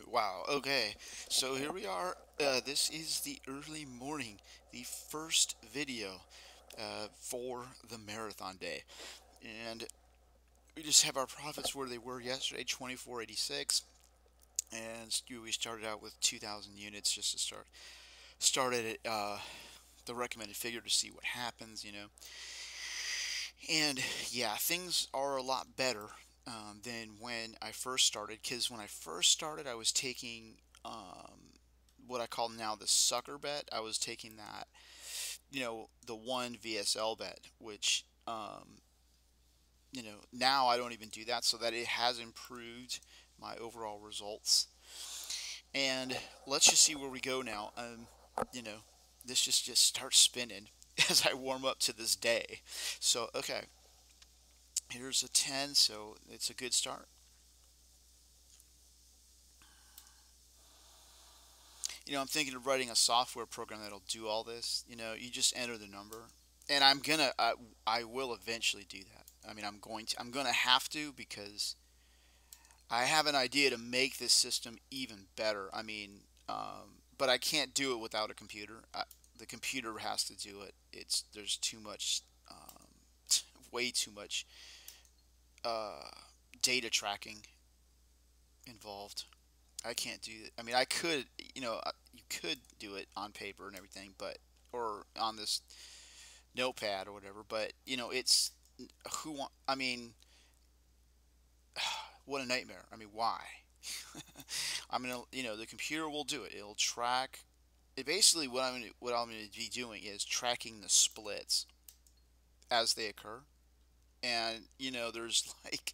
Wow, okay. So here we are. This is the early morning, the first video for the marathon day. And we just have our profits where they were yesterday, 2486. And we started out with 2,000 units just to started at the recommended figure to see what happens. And yeah, things are a lot better than when I first started. Because when I first started, I was taking what I call now the sucker bet. I was taking that, the one VSL bet, which, now I don't even do that, so that it has improved my overall results. And let's just see where we go now. You know, this just starts spinning as I warm up to this day. So, okay, here's a 10, so it's a good start. I'm thinking of writing a software program that'll do all this. You just enter the number, and I will eventually do that. I mean, I'm gonna have to because I have an idea to make this system even better. I mean, but I can't do it without a computer. The computer has to do it. There's too much, way too much uh, data tracking involved. I can't do it. I mean, I could, you could do it on paper and everything, but or on this notepad or whatever. But it's who want. I mean, what a nightmare. I mean, why? I mean, the computer will do it. It'll track. Basically, what I'm gonna be doing is tracking the splits as they occur. And there's like,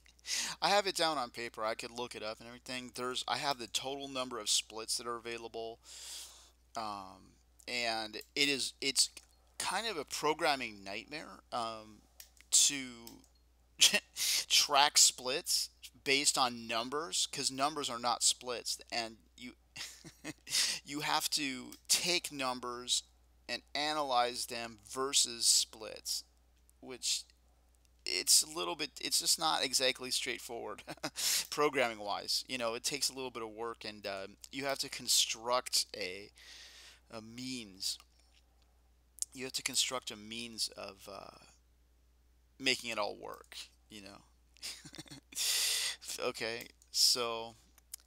I have it down on paper. I could look it up and everything. I have the total number of splits that are available, um, and it's kind of a programming nightmare to track splits based on numbers because numbers are not splits, and you have to take numbers and analyze them versus splits, which it's just not exactly straightforward programming wise. It takes a little bit of work, and you have to construct a means. You have to construct a means of making it all work. You know. Okay, so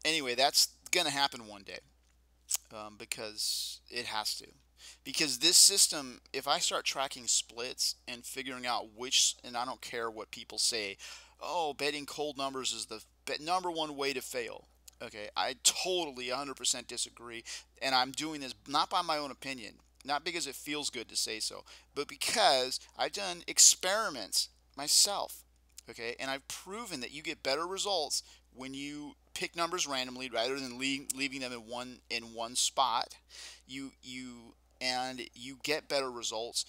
anyway, that's gonna happen one day, because it has to. Because this system, if I start tracking splits and figuring out and I don't care what people say, oh, betting cold numbers is the number one way to fail. Okay, I totally 100% disagree. And I'm doing this not by my own opinion, not because it feels good to say so, but because I've done experiments myself. Okay, and I've proven that you get better results when you pick numbers randomly rather than leaving them in one spot. You get better results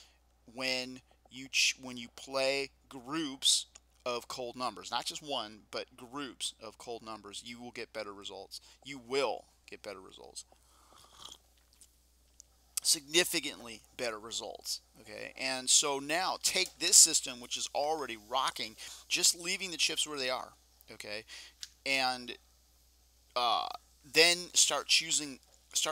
when you play groups of cold numbers, not just one, but groups of cold numbers. You will get better results. You will get better results, significantly better results. Okay, and so now take this system, which is already rocking, just leaving the chips where they are. Okay, and uh, then start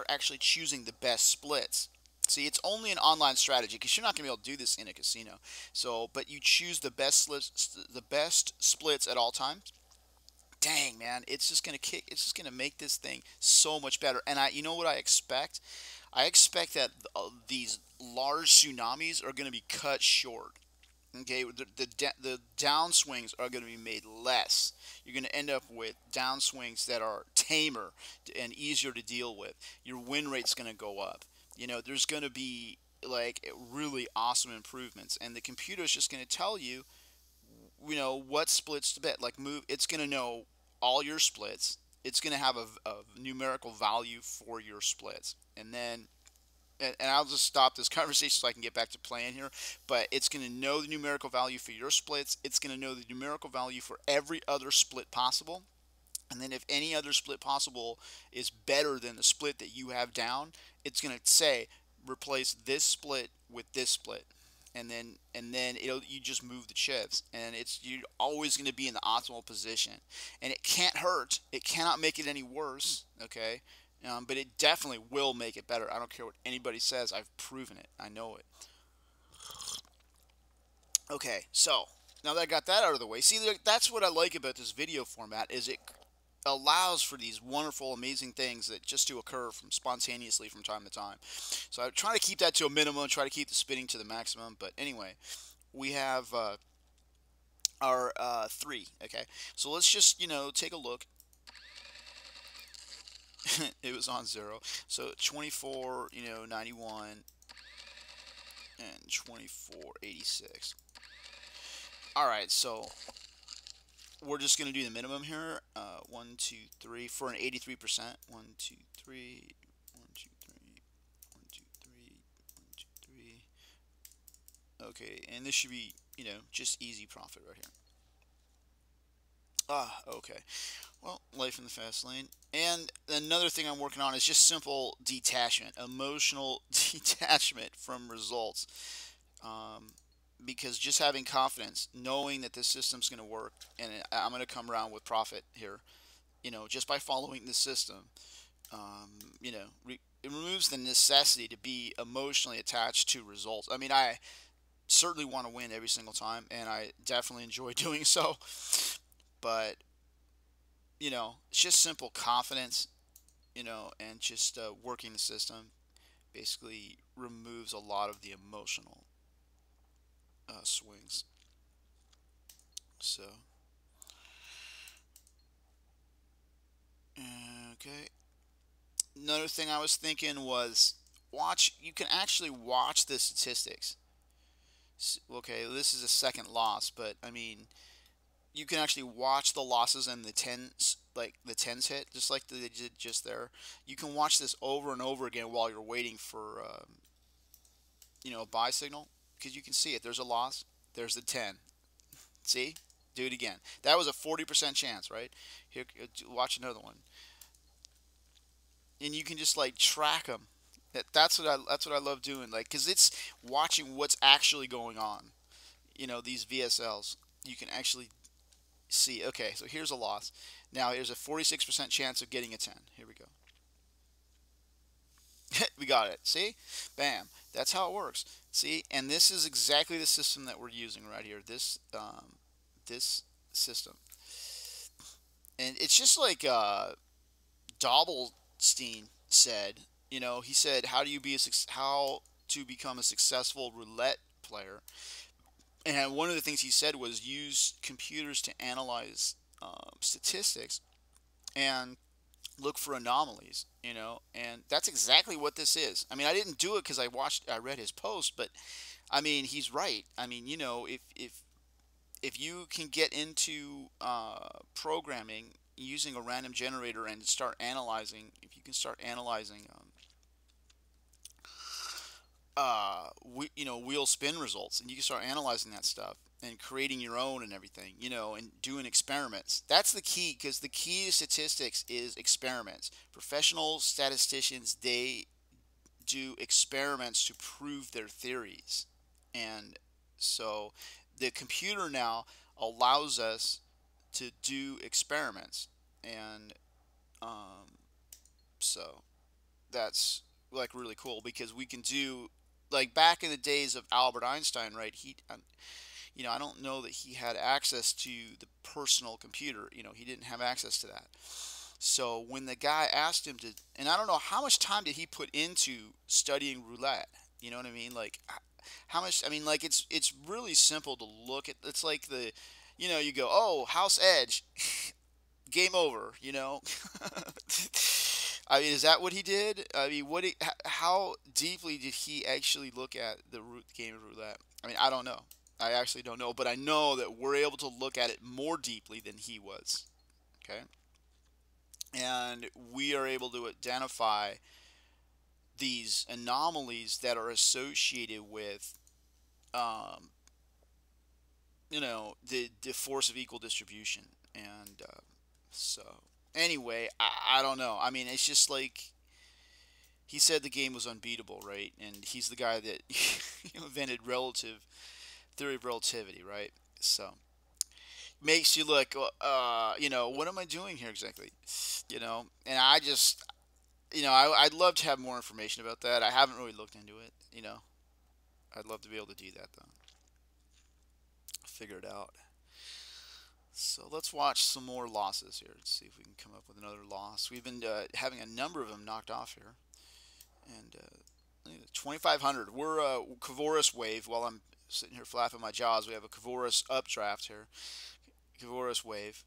actually choosing the best splits. See, it's only an online strategy because you're not going to be able to do this in a casino. So, but you choose the best splits at all times. Dang, man, it's just gonna kick. It's just gonna make this thing so much better. And you know what I expect? I expect that these large tsunamis are gonna be cut short. Okay, the downswings are going to be made less. You're going to end up with downswings that are tamer and easier to deal with. Your win rate's going to go up. There's going to be like really awesome improvements, and the computer is just going to tell you, what splits to bet. Like move, it's going to know all your splits. It's going to have a numerical value for your splits, and then and I'll just stop this conversation so I can get back to playing here. But it's going to know the numerical value for your splits. It's going to know the numerical value for every other split possible. And then if any other split possible is better than the split that you have down, it's going to say replace this split with this split. and then you just move the chips, and you're always going to be in the optimal position, and it can't hurt. It cannot make it any worse. Okay, but it definitely will make it better. I don't care what anybody says. I've proven it. I know it. Okay, so now that I got that out of the way, see, that's what I like about this video format is it allows for these wonderful, amazing things that just to occur from spontaneously from time to time. So I'm trying to keep that to a minimum, try to keep the spinning to the maximum. But anyway, we have our three. Okay, so let's just take a look. It was on zero. So 24, 91, and 2486. All right, so we're just gonna do the minimum here. 1, 2, 3 for an 83%. 1, 2, 3. 1, 2, 3. 1, 2, 3. 1, 2, 3. Okay, and this should be just easy profit right here. Okay. Well, life in the fast lane. And another thing I'm working on is just simple detachment, emotional detachment from results. Um, because just having confidence, knowing that this system's going to work and I'm going to come around with profit here, just by following the system, it removes the necessity to be emotionally attached to results. I mean, I certainly want to win every single time, and I definitely enjoy doing so, but, it's just simple confidence, and just working the system basically removes a lot of the emotional swings. So, okay. Another thing I was thinking was you can actually watch the statistics. Okay, this is a second loss, but I mean, you can actually watch the losses and the tens, like the tens hit, just like they did just there. You can watch this over and over again while you're waiting for, a buy signal, because you can see it. There's a loss. There's the 10. See? Do it again. That was a 40% chance, right? Here, watch another one, and you can just like track them. That's what I love doing. Like, cause it's watching what's actually going on. These VSLs. You can actually see. Okay, so here's a loss. Now here's a 46% chance of getting a 10. Here we go. We got it. See? Bam. That's how it works. See? And this is exactly the system that we're using right here. This system. And it's just like Dobbelstein said. He said, how to become a successful roulette player. And one of the things he said was use computers to analyze statistics and look for anomalies, and that's exactly what this is. I mean, I didn't do it because I read his post, but I mean, he's right. I mean, if you can get into programming using a random generator and start analyzing, if you can start analyzing wheel spin results, and you can start analyzing that stuff and creating your own and everything, and doing experiments. That's the key, because the key to statistics is experiments. Professional statisticians, they do experiments to prove their theories. And so the computer now allows us to do experiments. And so that's like really cool, because we can do, like, back in the days of Albert Einstein, right? I don't know that he had access to the personal computer. He didn't have access to that. So when the guy asked him to, and I don't know how much time did he put into studying roulette. You know what I mean? Like, how much? I mean, like, it's really simple to look at. It's like you go, oh, house edge, game over. I mean, is that what he did? I mean, how deeply did he actually look at the game of roulette? I mean, I don't know. I actually don't know, but I know that we're able to look at it more deeply than he was. Okay, and we are able to identify these anomalies that are associated with, um, the force of equal distribution, and so anyway, I don't know. I mean, it's just like he said the game was unbeatable, right? And he's the guy that invented relative theory of relativity, right? So makes you look, what am I doing here exactly? And I just, I'd love to have more information about that. I haven't really looked into it. I'd love to be able to do that though. Figure it out. So let's watch some more losses here. Let's see if we can come up with another loss. We've been having a number of them knocked off here. And 2,500. We're a Kavoris wave. While I'm sitting here flapping my jaws, we have a Kavoris updraft here. Kavoris wave.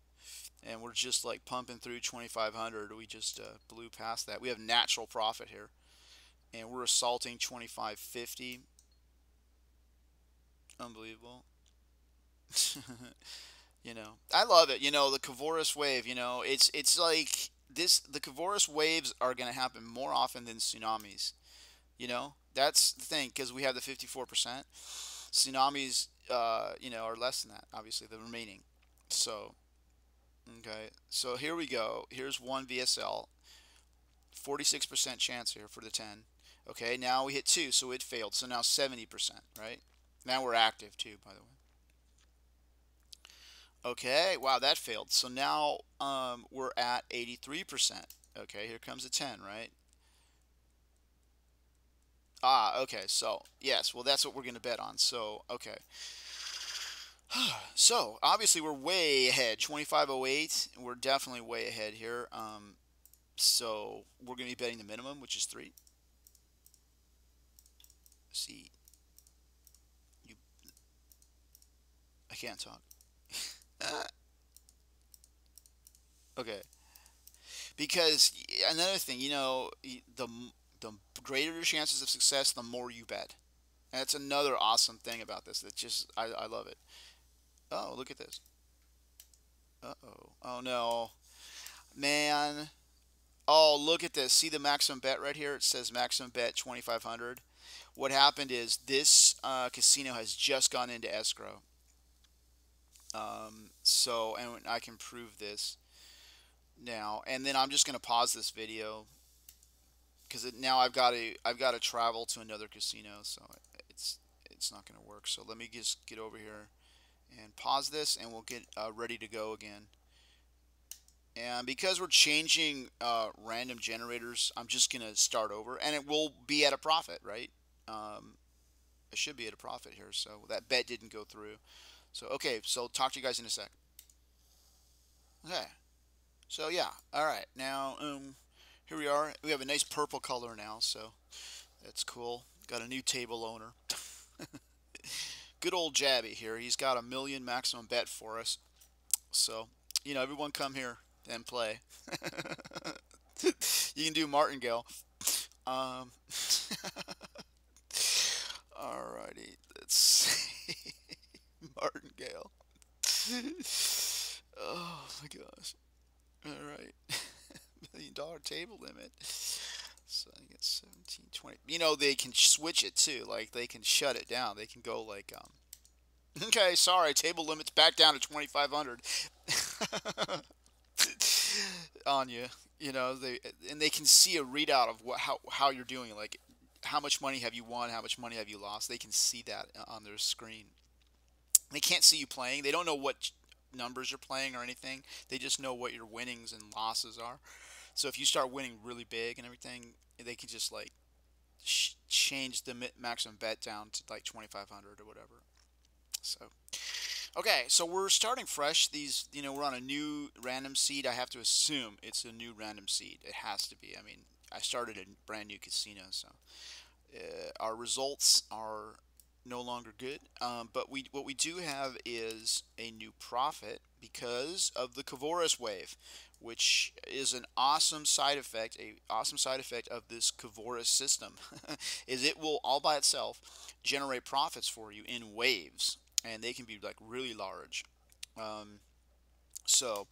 And we're just like pumping through 2,500. We just blew past that. We have natural profit here. And we're assaulting 2,550. Unbelievable. I love it. The Kavoris wave, it's like this the Kavoris waves are going to happen more often than tsunamis. That's the thing because we have the 54%. Tsunamis, are less than that, obviously, the remaining. So, okay. So here we go. Here's one VSL. 46% chance here for the 10. Okay, now we hit 2, so it failed. So now 70%, right? Now we're active too, by the way. Okay, wow, that failed. So now we're at 83%. Okay, here comes a 10, right? Ah, okay, so, yes, well, that's what we're going to bet on. So, okay. So, obviously, we're way ahead. 2508, we're definitely way ahead here. So, we're going to be betting the minimum, which is 3. See, you, I can't talk. Okay. Because another thing, the greater your chances of success, the more you bet. And that's another awesome thing about this. That just I love it. Oh, look at this. Uh-oh. Oh no. Man. Oh, look at this. See the maximum bet right here? It says maximum bet 2,500. What happened is this casino has just gone into escrow. And I can prove this now. And then I'm just going to pause this video because now I've got to travel to another casino, so it's not going to work. So let me just get over here and pause this, and we'll get ready to go again. And because we're changing random generators, I'm just going to start over, and it will be at a profit, right? It should be at a profit here, so that bet didn't go through. So, okay, so talk to you guys in a sec. Okay, so yeah, all right, now here we are. We have a nice purple color now, so that's cool. Got a new table owner. Good old Jabby here. He's got 1,000,000 maximum bet for us. So, everyone come here and play. You can do Martingale. Um, Alrighty, let's see. Martingale. Oh my gosh. Alright. $1,000,000 table limit. So I get 17, 20. They can switch it too. Like they can shut it down. They can go like okay, sorry, table limit's back down to 2,500 on you. They can see a readout of how you're doing, like how much money have you won, how much money have you lost. They can see that on their screen. They can't see you playing. They don't know what numbers you're playing or anything. They just know what your winnings and losses are. So if you start winning really big and everything, they can just like change the maximum bet down to like 2,500 or whatever. So okay, so we're starting fresh. We're on a new random seed. I have to assume it's a new random seed. It has to be. I mean, I started a brand new casino, so our results are no longer good. But what we do have is a new profit because of the Kavoris wave, which is an awesome side effect. A awesome side effect of this Kavoris system is it will all by itself generate profits for you in waves, and they can be like really large. Um, so,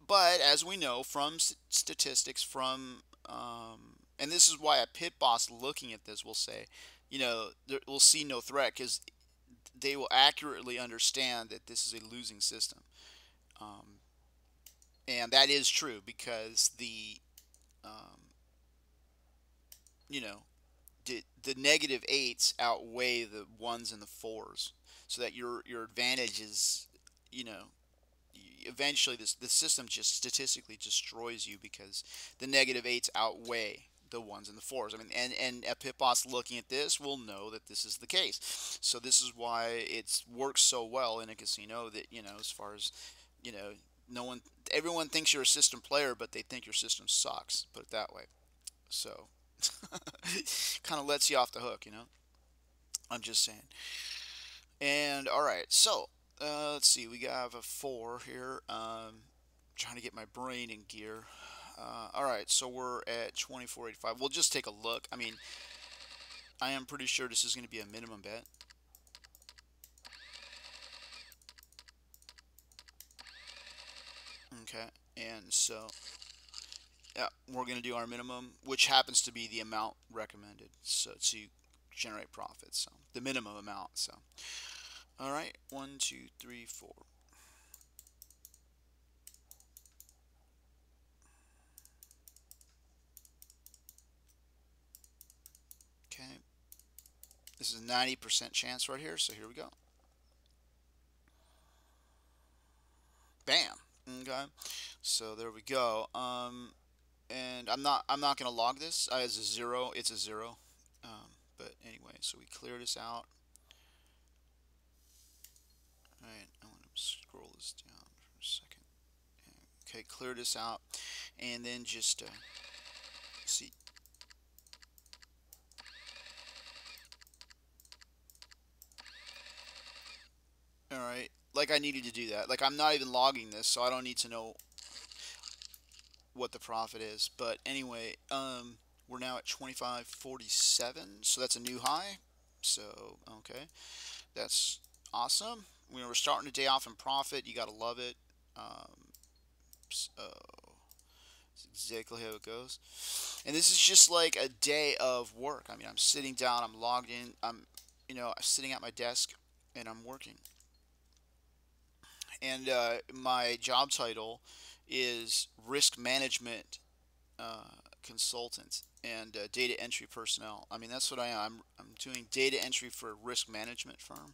but as we know from statistics, and this is why a pit boss looking at this will say, we'll see no threat because they will accurately understand that this is a losing system. Um, and that is true because um, you know, the negative eights outweigh the ones and the fours, so that your advantage is, you know, eventually the system just statistically destroys you because the negative eights outweigh the ones and the fours. I mean, and a pit boss looking at this will know that this is the case. So this is why it works so well in a casino, that, you know, as far as, you know, no one, everyone thinks you're a system player, but they think your system sucks. Put it that way. So kind of lets you off the hook, you know. I'm just saying. And all right, so let's see. We have a four here. Trying to get my brain in gear. All right, so we're at 24.85. We'll just take a look. I mean, I am pretty sure this is going to be a minimum bet. Okay, and so yeah, we're going to do our minimum, which happens to be the amount recommended, so to generate profits. So the minimum amount. So all right, one, two, three, four. Okay, this is a 90% chance right here. So here we go. Bam. Okay, so there we go. And I'm not gonna log this as a zero. It's a zero. But anyway, so we clear this out. All right, I want to scroll this down for a second. Okay, clear this out, and then just see. All right, like I needed to do that. Like I'm not even logging this, so I don't need to know what the profit is. But anyway, we're now at 25.47, so that's a new high. So okay, that's awesome. We're starting the day off in profit. You gotta love it. So that's exactly how it goes. And this is just like a day of work. I mean, I'm sitting down, I'm logged in, I'm sitting at my desk and I'm working. And my job title is risk management uh, consultant and data entry personnel. I mean, that's what I am. I'm doing data entry for a risk management firm,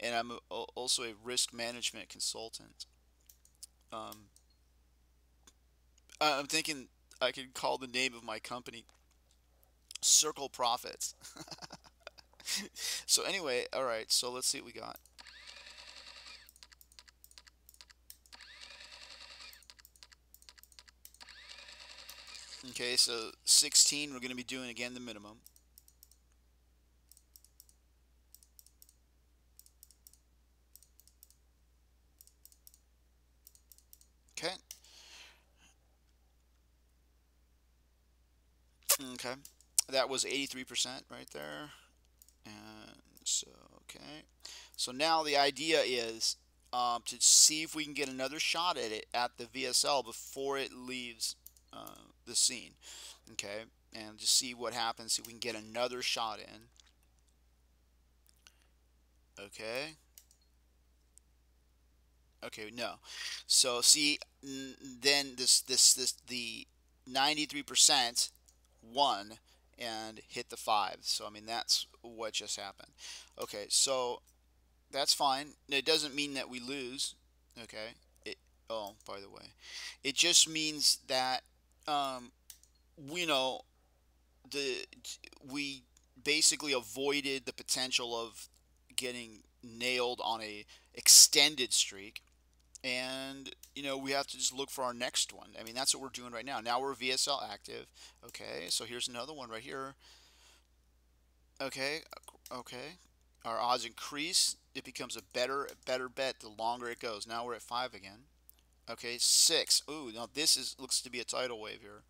and I'm also a risk management consultant. Um, I'm thinking I could call the name of my company Circle Profits. So anyway, all right. So let's see what we got. Okay, so 16. We're going to be doing again the minimum. Okay. Okay. That was 83% right there. And so, okay. So now the idea is to see if we can get another shot at it at the VSL before it leaves the scene. Okay. And just see what happens, see if we can get another shot in. Okay. Okay, no. So see, then the 93% won and hit the five. So I mean that's what just happened. Okay, so that's fine. It doesn't mean that we lose. Okay. It, oh, by the way, it just means that um, we know the we basically avoided the potential of getting nailed on a extended streak, and we have to just look for our next one. I mean, that's what we're doing right now. Now we're VSL active. Okay, so here's another one right here. Okay, okay, our odds increase. It becomes a better bet the longer it goes. Now we're at five again. Okay, six. Ooh, now this is looks to be a tidal wave here.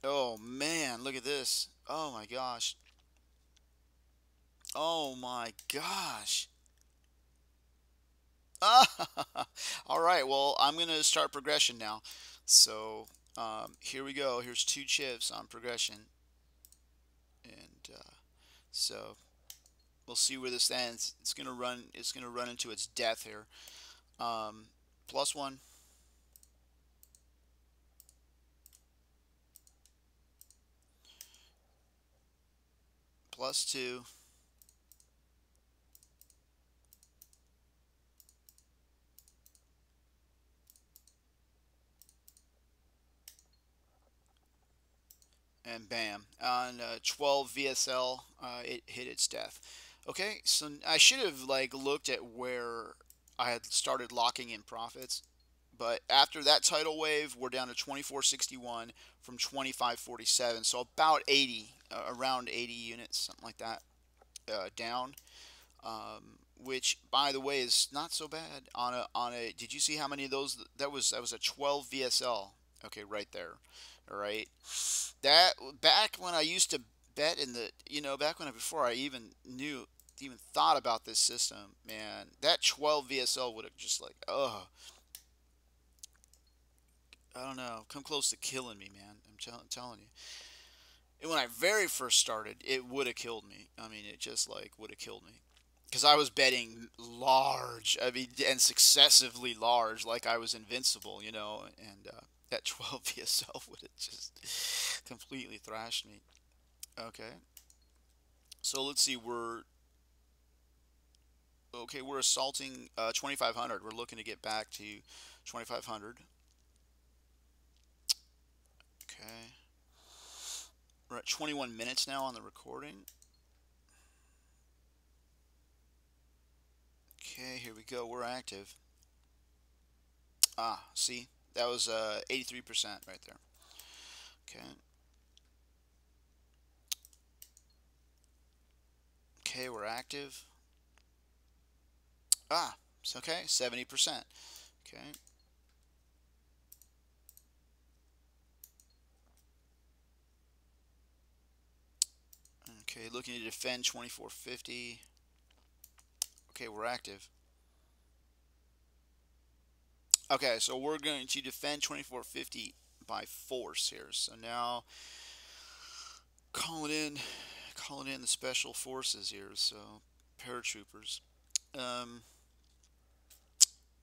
Oh man, look at this. Oh my gosh. Oh my gosh. All right, well, I'm going to start progression now. So here we go. Here's two chips on progression. And so we'll see where this ends. It's going to run. It's going to run into its death here. Plus one. +2. And bam, on 12 VSL, it hit its death. Okay, so I should have like looked at where I had started locking in profits, but after that tidal wave, we're down to 2461 from 2547, so about 80, around 80 units, something like that, down. Which, by the way, is not so bad on a. Did you see how many of those? That was a 12 VSL. Okay, right there. All right. That back when I used to bet in the, back when before I even thought about this system, man, that 12 VSL would have just like, I don't know, come close to killing me, man. I'm telling you. And when I very first started, it would have killed me. I mean, it just like would have killed me. Because I was betting large, I mean, and successively large, like I was invincible, and that 12 VSL would have just completely thrashed me. Okay, so let's see, we're assaulting 2500. We're looking to get back to 2500. Okay, we're at 21 minutes now on the recording. Okay, here we go. We're active. Ah, see, that was 83% right there. Okay. Okay, we're active. Ah, it's okay, 70%. Okay. Okay, looking to defend 2450. Okay, we're active. Okay, so we're going to defend 2450 by force here. So now calling in the special forces here. So paratroopers. Um,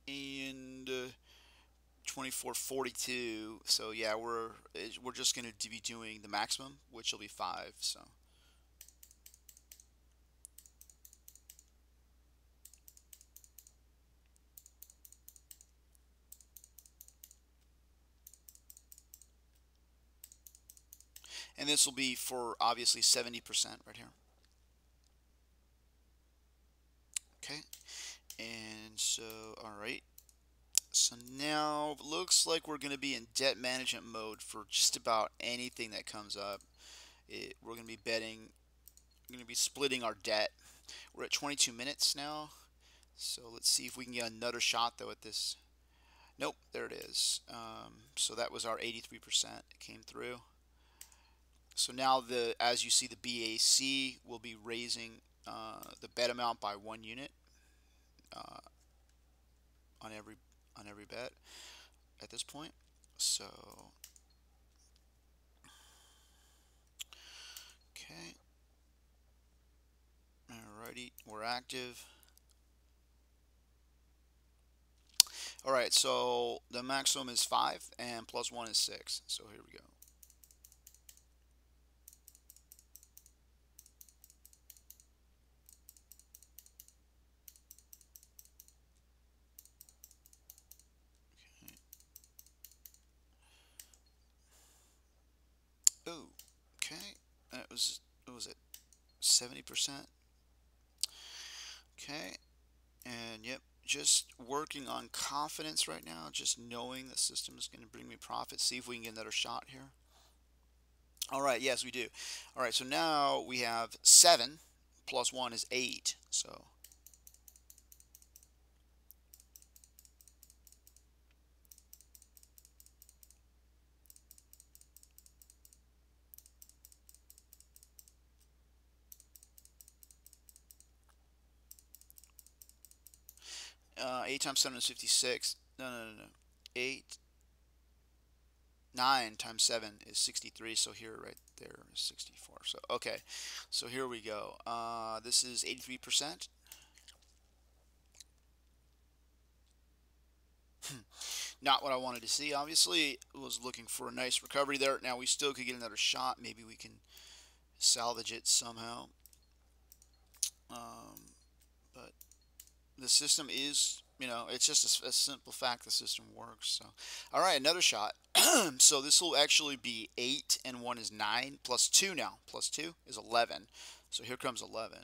and 2442. So yeah, we're just going to be doing the maximum, which will be 5. So and this will be for obviously 70% right here. Okay, and so all right. So now looks like we're going to be in debt management mode for just about anything that comes up. We're going to be betting. We're going to be splitting our debt. We're at 22 minutes now. So let's see if we can get another shot though at this. Nope, there it is. So that was our 83%. It came through. So now as you see, the BAC will be raising the bet amount by 1 unit uh, on every bet at this point. So okay, alrighty, we're active. All right, so the maximum is 5 and +1 is 6. So here we go. Oh, okay. That was, what was it? 70%. Okay. And yep, just working on confidence right now, just knowing the system is going to bring me profit. See if we can get another shot here. All right, yes, we do. All right, so now we have 7 +1 is 8. So uh, 8 times 7 is 56. No, no, no, no. 8, 9 times 7 is 63. So here, right there is 64. So, okay. So here we go. This is 83%. Not what I wanted to see, obviously. Was looking for a nice recovery there. Now we still could get another shot. Maybe we can salvage it somehow. But the system is, it's just a simple fact the system works. So, all right, another shot. So this will actually be 8 and 1 is 9 plus 2 now. Plus 2 is 11. So here comes 11.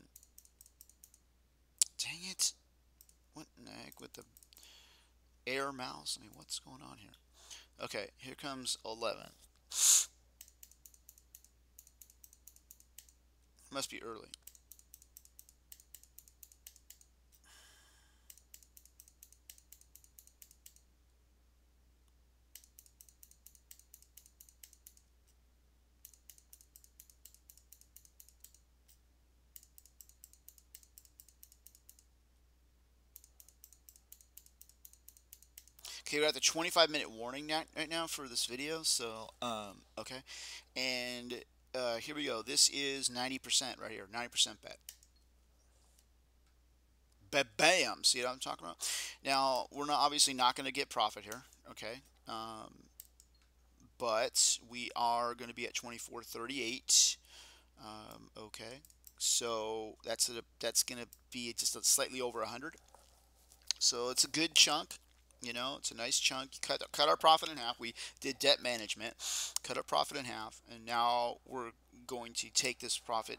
Dang it. What in the heck with the air mouse? I mean, what's going on here? Okay, here comes 11. Must be early. Okay, we're at the 25-minute warning right now for this video. So, okay. And here we go. This is 90% right here. 90% bet. Bam! See what I'm talking about? Now, we're not obviously not going to get profit here. Okay. But we are going to be at 24.38. Okay. So that's going to be just slightly over 100. So it's a good chunk. It's a nice chunk. Cut our profit in half. We did debt management, cut our profit in half, and now we're going to take this profit